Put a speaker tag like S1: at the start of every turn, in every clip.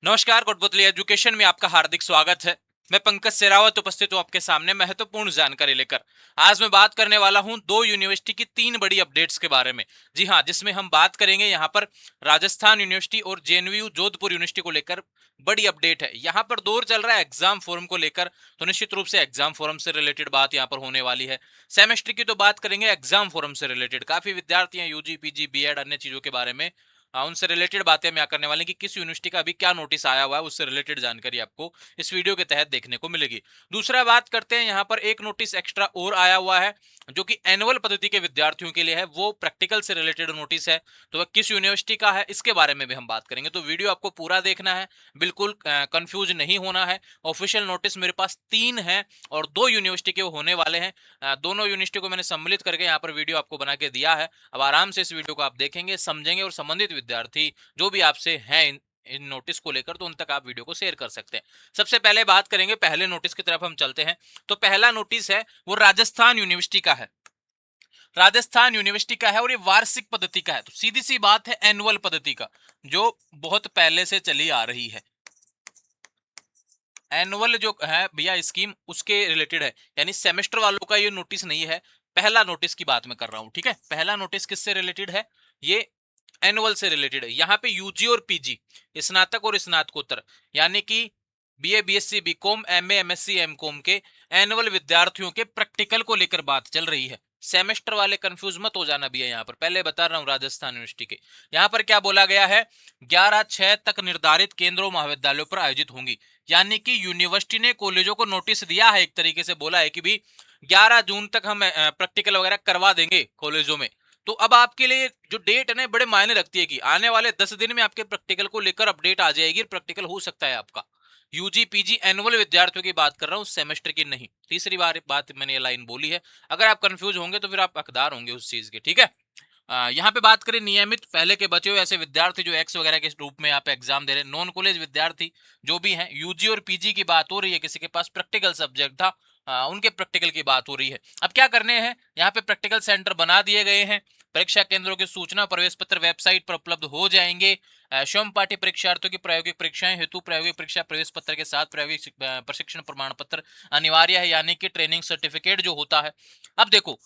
S1: नमस्कार, कोटपुतली एजुकेशन में आपका हार्दिक स्वागत है। मैं पंकज सेरावत उपस्थित हूं आपके सामने महत्वपूर्ण जानकारी लेकर। आज मैं बात करने वाला हूं दो यूनिवर्सिटी की तीन बड़ी अपडेट्स के बारे में। जी हां, जिसमें हम बात करेंगे यहां पर राजस्थान यूनिवर्सिटी और जेएनयू जोधपुर यूनिवर्सिटी को लेकर बड़ी अपडेट है। यहां पर दौर चल रहा है एग्जाम फोरम को लेकर, तो निश्चित रूप से एग्जाम फोरम से रिलेटेड बात यहां पर होने वाली है। सेमेस्टर की तो बात करेंगे, एग्जाम फोरम से रिलेटेड काफी विद्यार्थी हैं यूजी पीजी बीएड अन्य चीजों के बारे में, उनसे रिलेटेड बातें हम यहाँ करने वाले हैं कि किस यूनिवर्सिटी का अभी क्या नोटिस आया हुआ है, उससे रिलेटेड जानकारी आपको इस वीडियो के तहत देखने को मिलेगी। दूसरा बात करते हैं, यहाँ पर एक नोटिस एक्स्ट्रा और आया हुआ है जो कि एनुअल पद्धति के विद्यार्थियों के लिए है, वो प्रैक्टिकल से रिलेटेड नोटिस है। तो वह किस यूनिवर्सिटी का है इसके बारे में भी हम बात करेंगे, तो वीडियो आपको पूरा देखना है, बिल्कुल कंफ्यूज नहीं होना है। ऑफिशियल नोटिस मेरे पास तीन है और दो यूनिवर्सिटी के होने वाले हैं। दोनों यूनिवर्सिटी को मैंने सम्मिलित करके यहाँ पर वीडियो आपको बना के दिया है। अब आराम से इस वीडियो को आप देखेंगे, समझेंगे और संबंधित विद्यार्थी जो भी आपसे हैं इन नोटिस को लेकर, तो उन तक आप वीडियो को शेयर कर सकते हैं। सबसे पहले बात करेंगे, पहले नोटिस की तरफ हम चलते हैं। तो पहला नोटिस है वो राजस्थान यूनिवर्सिटी का है। राजस्थान यूनिवर्सिटी का है और ये वार्षिक पद्धति का है। तो सीधी सी बात है, एनुअल पद्धति का, जो बहुत पहले से चली आ रही है। एनुअल जो है भैया स्कीम, उसके रिलेटेड है, यानी सेमेस्टर वालों का ये नोटिस नहीं है। पहला नोटिस की बात मैं कर रहा हूं, ठीक है। पहला नोटिस किससे रिलेटेड है? ये एनुअल से रिलेटेड है। यहाँ पे यूजी और पीजी, स्नातक और स्नातकोत्तर, यानी कि BA BSc BCom MA MSc MCom के एनुअल विद्यार्थियों के प्रैक्टिकल को लेकर बात चल रही है। सेमेस्टर वाले कंफ्यूज मत हो जाना भैया, यहाँ पर पहले बता रहा हूँ राजस्थान यूनिवर्सिटी के। यहाँ पर क्या बोला गया है, 11/6 तक निर्धारित केंद्रों महाविद्यालयों पर आयोजित होंगी। यानी कि यूनिवर्सिटी ने कॉलेजों को नोटिस दिया है, एक तरीके से बोला है कि भी 11 जून तक हम प्रैक्टिकल वगैरह करवा देंगे कॉलेजों में। तो अब आपके लिए जो डेट है ना, बड़े मायने रखती है कि आने वाले 10 दिन में आपके प्रैक्टिकल को लेकर अपडेट आ जाएगी, प्रैक्टिकल हो सकता है आपका। यूजी पीजी एनुअल विद्यार्थियों की बात कर रहा हूं, सेमेस्टर की नहीं। तीसरी बात मैंने ये लाइन बोली है। अगर आप कंफ्यूज होंगे तो फिर आप हकदार होंगे उस चीज के, ठीक है। यहाँ पे बात करें नियमित पहले के बचे हुए ऐसे विद्यार्थी जो एक्स वगैरह के रूप में यहाँ पे एग्जाम दे रहे हैं, नॉन कॉलेज विद्यार्थी जो भी हैं, यूजी और पीजी की बात हो रही है, किसी के पास प्रैक्टिकल सब्जेक्ट था, उनके प्रैक्टिकल की बात हो रही है। अब क्या करने हैं, यहाँ पे प्रैक्टिकल सेंटर बना दिए गए हैं। परीक्षा केंद्रों की सूचना प्रवेश पत्र वेबसाइट पर उपलब्ध हो जाएंगे। स्वयं पाठी परीक्षार्थियों की प्रायोगिक परीक्षाएं हेतु प्रायोगिक परीक्षा प्रवेश पत्र के साथ प्रायोगिक प्रशिक्षण प्रमाण पत्र अनिवार्य है, यानी कि ट्रेनिंग सर्टिफिकेट जो होता है। अब देखो,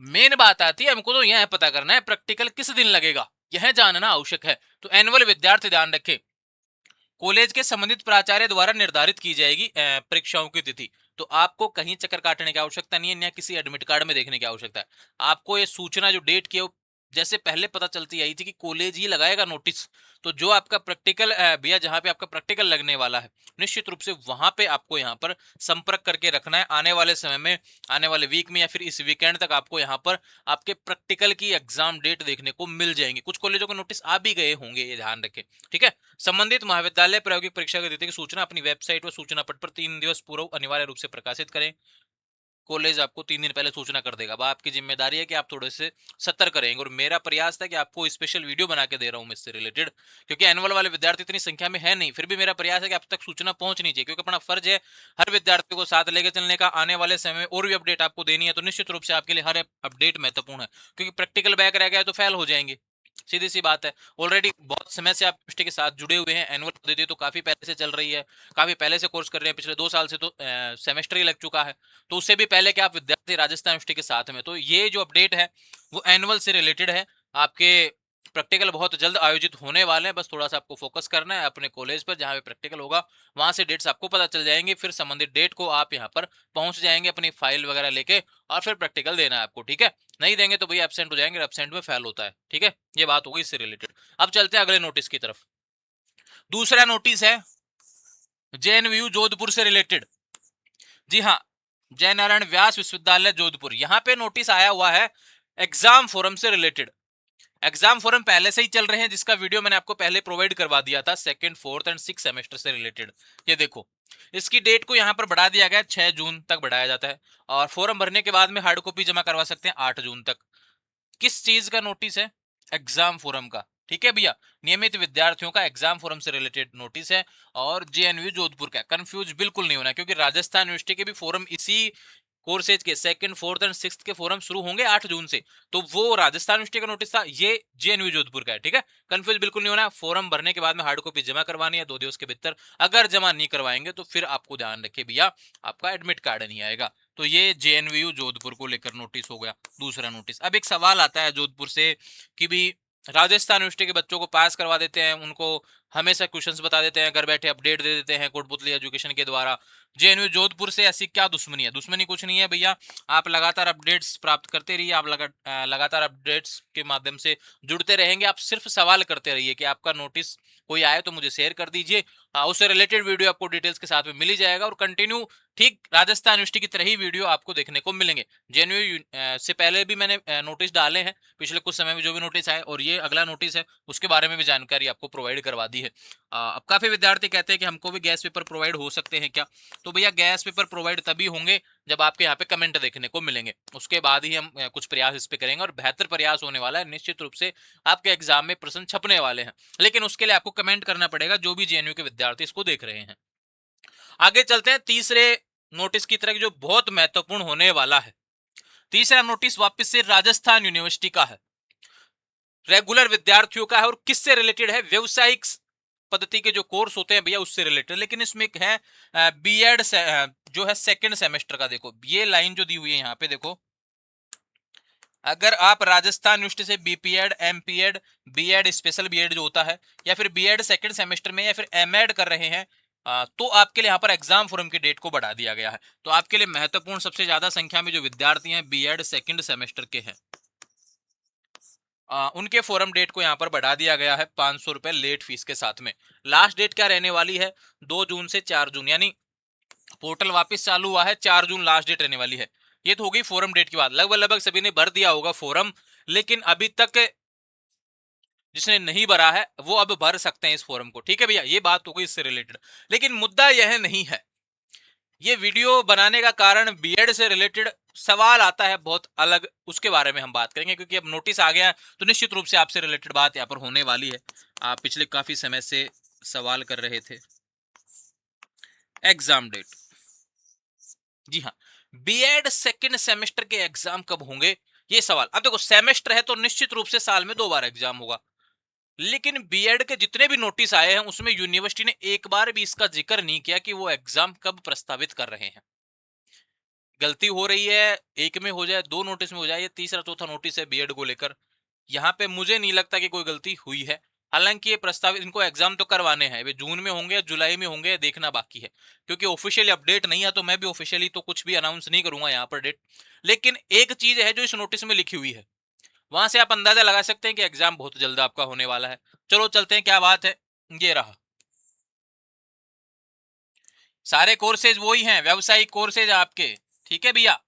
S1: मेन बात आती है, हमको तो यह पता करना है प्रैक्टिकल किस दिन लगेगा, यह जानना आवश्यक है। तो एनुअल विद्यार्थी ध्यान रखें, कॉलेज के संबंधित प्राचार्य द्वारा निर्धारित की जाएगी परीक्षाओं की तिथि। तो आपको कहीं चक्कर काटने की आवश्यकता नहीं है, न किसी एडमिट कार्ड में देखने की आवश्यकता है। आपको ये सूचना जो डेट की है, जैसे पहले पता चलती आई थी कि कॉलेज ही लगाएगा नोटिस, तो जो आपका प्रैक्टिकल भैया, जहां पे आपका प्रैक्टिकल लगने वाला है, निश्चित रूप से वहां पे आपको यहाँ पर संपर्क करके रखना है। आने वाले समय में, आने वाले वीक में या फिर इस वीकेंड तक आपको यहाँ पर आपके प्रैक्टिकल की एग्जाम डेट देखने को मिल जाएंगे। कुछ कॉलेजों के नोटिस आ भी गए होंगे, ये ध्यान रखें, ठीक है। संबंधित महाविद्यालय प्रायोगिक परीक्षा की तिथि की सूचना अपनी वेबसाइट व सूचना पट पर 3 दिवस पूर्व अनिवार्य रूप से प्रकाशित करें। कॉलेज आपको 3 दिन पहले सूचना कर देगा। अब आपकी जिम्मेदारी है कि आप थोड़े से सतर्क रहेंगे, और मेरा प्रयास था कि आपको स्पेशल वीडियो बना के दे रहा हूं मैं इससे रिलेटेड, क्योंकि एनुअल वाले विद्यार्थी इतनी संख्या में है नहीं, फिर भी मेरा प्रयास है कि आप तक सूचना पहुंचनी चाहिए, क्योंकि अपना फर्ज है हर विद्यार्थी को साथ लेकर चलने का। आने वाले समय में और भी अपडेट आपको देनी है, तो निश्चित रूप से आपके लिए हर अपडेट महत्वपूर्ण है, क्योंकि प्रैक्टिकल बैक रह गया तो फेल हो जाएंगे, सीधी सी बात है। ऑलरेडी बहुत समय से आप यूनिवर्सिटी के साथ जुड़े हुए हैं, एनुअल पद्धति तो काफी पहले से चल रही है, काफी पहले से कोर्स कर रहे हैं, पिछले 2 साल से तो सेमेस्टर ही लग चुका है। तो उससे भी पहले कि आप विद्यार्थी राजस्थान यूनिवर्सिटी के साथ में, तो ये जो अपडेट है वो एनुअल से रिलेटेड है। आपके प्रैक्टिकल बहुत जल्द आयोजित होने वाले हैं, बस थोड़ा सा आपको फोकस करना है अपने कॉलेज पर, जहाँ पे प्रैक्टिकल होगा वहां से डेट्स आपको पता चल जाएंगे, फिर संबंधित डेट को आप यहाँ पर पहुंच जाएंगे अपनी फाइल वगैरह लेके, और फिर प्रैक्टिकल देना है आपको, ठीक है। नहीं देंगे तो भैया एब्सेंट हो जाएंगे, एब्सेंट में फेल होता है, ठीक है। ये बात होगी इससे रिलेटेड। अब चलते हैं अगले नोटिस की तरफ। दूसरा नोटिस है जेएनयू जोधपुर से रिलेटेड। जी हाँ, जयनारायण व्यास विश्वविद्यालय जोधपुर, यहाँ पे नोटिस आया हुआ है एग्जाम फोरम से रिलेटेड। एग्जाम फोरम पहले से ही चल रहे हैं, जिसका वीडियो मैंने आपको पहले प्रोवाइड करवा दिया था, second fourth and six semester से रिलेटेड। ये देखो, इसकी डेट को यहाँ पर बढ़ा दिया गया, 6 जून तक बढ़ाया जाता है, और फॉर्म भरने के बाद में हार्ड कॉपी जमा करवा सकते हैं 8 जून तक। किस चीज का नोटिस है? एग्जाम फोरम का, ठीक है भैया। नियमित विद्यार्थियों का एग्जाम फोरम से रिलेटेड नोटिस है, और जेएनयू जोधपुर का। कंफ्यूज बिल्कुल नहीं होना, क्योंकि राजस्थान यूनिवर्सिटी के भी फोरम इसी कोर्सेज के सेकंड, फोर्थ एंड सिक्स्थ के फोरम शुरू होंगे 8 जून से। तो वो राजस्थान यूनिवर्सिटी का नोटिस था, ये जेएनयू जोधपुर का है। ठीक है, कंफ्यूज बिल्कुल नहीं होना। फॉर्म भरने के बाद में हार्ड कॉपी जमा करवानी है 2 दिवस के भीतर। अगर जमा नहीं करवाएंगे तो फिर आपको ध्यान रखे भैया, आपका एडमिट कार्ड नहीं आएगा। तो ये जेएनयू जोधपुर को लेकर नोटिस हो गया, दूसरा नोटिस। अब एक सवाल आता है जोधपुर से कि भी राजस्थान यूनिवर्सिटी के बच्चों को पास करवा देते हैं, उनको हमेशा क्वेश्चंस बता देते हैं, घर बैठे अपडेट दे देते हैं कोटपुतली एजुकेशन के द्वारा। जेएनयू जोधपुर से ऐसी क्या दुश्मनी है? दुश्मनी कुछ नहीं है भैया, आप लगातार अपडेट्स प्राप्त करते रहिए, आप लगातार अपडेट्स के माध्यम से जुड़ते रहेंगे। आप सिर्फ सवाल करते रहिए कि आपका नोटिस कोई आए तो मुझे शेयर कर दीजिए, उससे रिलेटेड वीडियो आपको डिटेल्स के साथ में मिल ही जाएगा। और कंटिन्यू ठीक राजस्थान यूनिवर्सिटी की तरह ही वीडियो आपको देखने को मिलेंगे। जेएनयू से पहले भी मैंने नोटिस डाले हैं पिछले कुछ समय में, जो भी नोटिस आए, और ये अगला नोटिस है उसके बारे में भी जानकारी आपको प्रोवाइड करवा दी है। अब काफी विद्यार्थी कहते हैं कि हमको भी गैस पेपर प्रोवाइड हो सकते हैं क्या? तो भैया गैस पेपर प्रोवाइड तभी होंगे जब आपके यहाँ पे कमेंट देखने को मिलेंगे, उसके बाद ही हम कुछ प्रयास इस पे करेंगे। और बेहतर प्रयास होने वाला है, निश्चित रूप से आपके एग्जाम में प्रश्न छपने वाले हैं, लेकिन उसके लिए आपको कमेंट करना पड़ेगा, जो भी जेएनयू के विद्यार्थी इसको देख रहे हैं। आगे चलते हैं तीसरे नोटिस की तरह, जो बहुत महत्वपूर्ण होने वाला है। तीसरा नोटिस वापस से राजस्थान यूनिवर्सिटी का है, रेगुलर विद्यार्थियों का है, और किससे रिलेटेड है? व्यवसायिक पद्धति के जो कोर्स होते हैं भैया उससे रिलेटेड। लेकिन इसमें एक है बीएड जो है सेकंड सेमेस्टर का। देखो ये लाइन जो दी हुई है यहाँ पे, देखो अगर आप राजस्थान यूनिवर्सिटी से BPEd, MPEd, BEd, special BEd जो होता है, या फिर बीएड सेकंड सेमेस्टर में, या फिर एमएड कर रहे हैं, तो आपके लिए यहाँ पर एग्जाम फॉर्म की डेट को बढ़ा दिया गया है। तो आपके लिए महत्वपूर्ण सबसे ज्यादा संख्या में जो विद्यार्थी हैं बीएड सेकंड सेमेस्टर के हैं, उनके फोरम डेट को यहाँ पर बढ़ा दिया गया है 500 रुपए लेट फीस के साथ में। लास्ट डेट क्या रहने वाली है? 2 जून से 4 जून, यानी पोर्टल वापस चालू हुआ है, 4 जून लास्ट डेट रहने वाली है। ये तो हो गई फोरम डेट की बात। लगभग लगभग सभी ने भर दिया होगा फोरम, लेकिन अभी तक जिसने नहीं भरा है वो अब भर सकते हैं इस फोरम को। ठीक है भैया, ये बात हो गई इससे रिलेटेड। लेकिन मुद्दा यह नहीं है, ये वीडियो बनाने का कारण बीएड से रिलेटेड सवाल आता है बहुत अलग, उसके बारे में हम बात करेंगे, क्योंकि अब नोटिस आ गया है तो निश्चित रूप से आपसे रिलेटेड बात यहाँ पर होने वाली है। आप पिछले काफी समय से सवाल कर रहे थे। एग्जाम डेट, जी हाँ, बीएड सेकंड सेमेस्टर के एग्जाम कब होंगे ये सवाल। अब देखो सेमेस्टर है तो निश्चित रूप से साल में 2 बार एग्जाम होगा, लेकिन बीएड के जितने भी नोटिस आए हैं उसमें यूनिवर्सिटी ने एक बार भी इसका जिक्र नहीं किया कि वो एग्जाम कब प्रस्तावित कर रहे हैं। गलती हो रही है, एक में हो जाए, 2 नोटिस में हो जाए, ये तीसरा चौथा नोटिस है बीएड को लेकर। यहाँ पे मुझे नहीं लगता कि कोई गलती हुई है। हालांकि ये प्रस्तावित, इनको एग्जाम तो करवाने हैं, वे जून में होंगे या जुलाई में होंगे देखना बाकी है, क्योंकि ऑफिशियली अपडेट नहीं है, तो मैं भी ऑफिशियली तो कुछ भी अनाउंस नहीं करूंगा यहाँ पर डेट। लेकिन एक चीज है जो इस नोटिस में लिखी हुई है, वहां से आप अंदाजा लगा सकते हैं कि एग्जाम बहुत जल्द आपका होने वाला है। चलो चलते हैं, क्या बात है। ये रहा, सारे कोर्सेज वही हैं, व्यावसायिक कोर्सेज आपके। ठीक है भैया,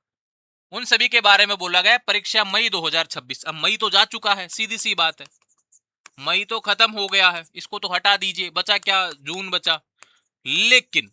S1: उन सभी के बारे में बोला गया। परीक्षा मई 2026। अब मई तो जा चुका है, सीधी सी बात है, मई तो खत्म हो गया है, इसको तो हटा दीजिए, बचा क्या, जून बचा। लेकिन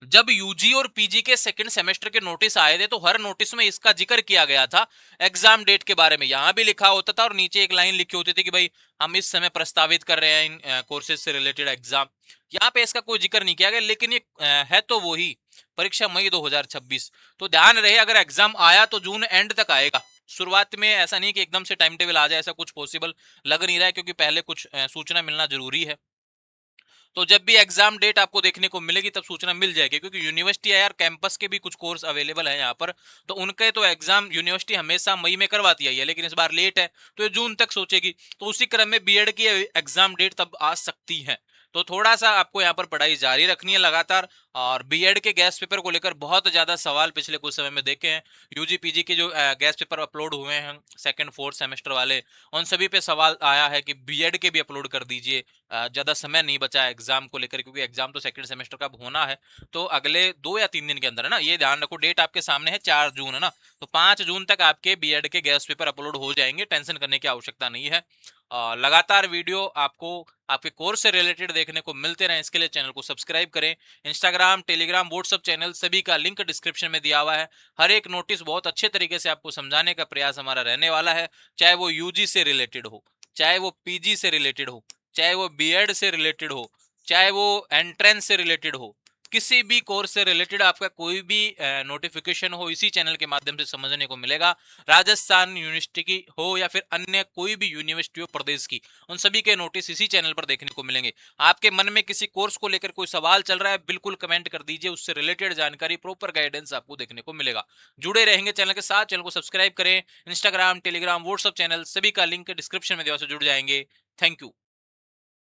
S1: जब यूजी और पीजी के सेकंड सेमेस्टर के नोटिस आए थे तो हर नोटिस में इसका जिक्र किया गया था एग्जाम डेट के बारे में। यहां भी लिखा होता था और नीचे एक लाइन लिखी होती थी कि भाई हम इस समय प्रस्तावित कर रहे हैं इन कोर्सेज से रिलेटेड एग्जाम। यहाँ पे इसका कोई जिक्र नहीं किया गया, लेकिन ये है तो वही, परीक्षा मई 2026। तो ध्यान रहे, अगर एग्जाम आया तो जून एंड तक आएगा, शुरुआत में ऐसा नहीं कि एकदम से टाइम टेबल आ जाए, ऐसा कुछ पॉसिबल लग नहीं रहा है, क्योंकि पहले कुछ सूचना मिलना जरूरी है। तो जब भी एग्जाम डेट आपको देखने को मिलेगी तब सूचना मिल जाएगी, क्योंकि यूनिवर्सिटी है यार, कैंपस के भी कुछ कोर्स अवेलेबल है यहाँ पर, तो उनके तो एग्जाम यूनिवर्सिटी हमेशा मई में करवाती है, लेकिन इस बार लेट है तो ये जून तक सोचेगी। तो उसी क्रम में बीएड की एग्जाम डेट तब आ सकती है। तो थोड़ा सा आपको यहाँ पर पढ़ाई जारी रखनी है लगातार। और बीएड के गैस पेपर को लेकर बहुत ज्यादा सवाल पिछले कुछ समय में देखे हैं। यूजी पीजी के जो गैस पेपर अपलोड हुए हैं सेकंड फोर्थ सेमेस्टर वाले, उन सभी पे सवाल आया है कि बीएड के भी अपलोड कर दीजिए, ज्यादा समय नहीं बचा एग्जाम को लेकर, क्योंकि एग्जाम तो सेकंड सेमेस्टर का होना है। तो अगले 2 या 3 दिन के अंदर है ना, ये ध्यान रखो, डेट आपके सामने है 4 जून है ना, तो 5 जून तक आपके बीएड के गैस पेपर अपलोड हो जाएंगे, टेंशन करने की आवश्यकता नहीं है। लगातार वीडियो आपको आपके कोर्स से रिलेटेड देखने को मिलते रहे, इसके लिए चैनल को सब्सक्राइब करें। इंस्टाग्राम, टेलीग्राम, व्हाट्सएप चैनल सभी का लिंक डिस्क्रिप्शन में दिया हुआ है। हर एक नोटिस बहुत अच्छे तरीके से आपको समझाने का प्रयास हमारा रहने वाला है, चाहे वो यूजी से रिलेटेड हो, चाहे वो पीजी से रिलेटेड हो, चाहे वो बीएड से रिलेटेड हो, चाहे वो एंट्रेंस से रिलेटेड हो, किसी भी कोर्स से रिलेटेड आपका कोई भी नोटिफिकेशन हो इसी चैनल के माध्यम से समझने को मिलेगा। राजस्थान यूनिवर्सिटी की हो या फिर अन्य कोई भी यूनिवर्सिटी हो प्रदेश की, उन सभी के नोटिस इसी चैनल पर देखने को मिलेंगे। आपके मन में किसी कोर्स को लेकर कोई सवाल चल रहा है, बिल्कुल कमेंट कर दीजिए, उससे रिलेटेड जानकारी, प्रॉपर गाइडेंस आपको देखने को मिलेगा। जुड़े रहेंगे चैनल के साथ, चैनल को सब्सक्राइब करें। इंस्टाग्राम, टेलीग्राम, व्हाट्सएप चैनल सभी का लिंक डिस्क्रिप्शन में दिया से जुड़ जाएंगे। Thank you.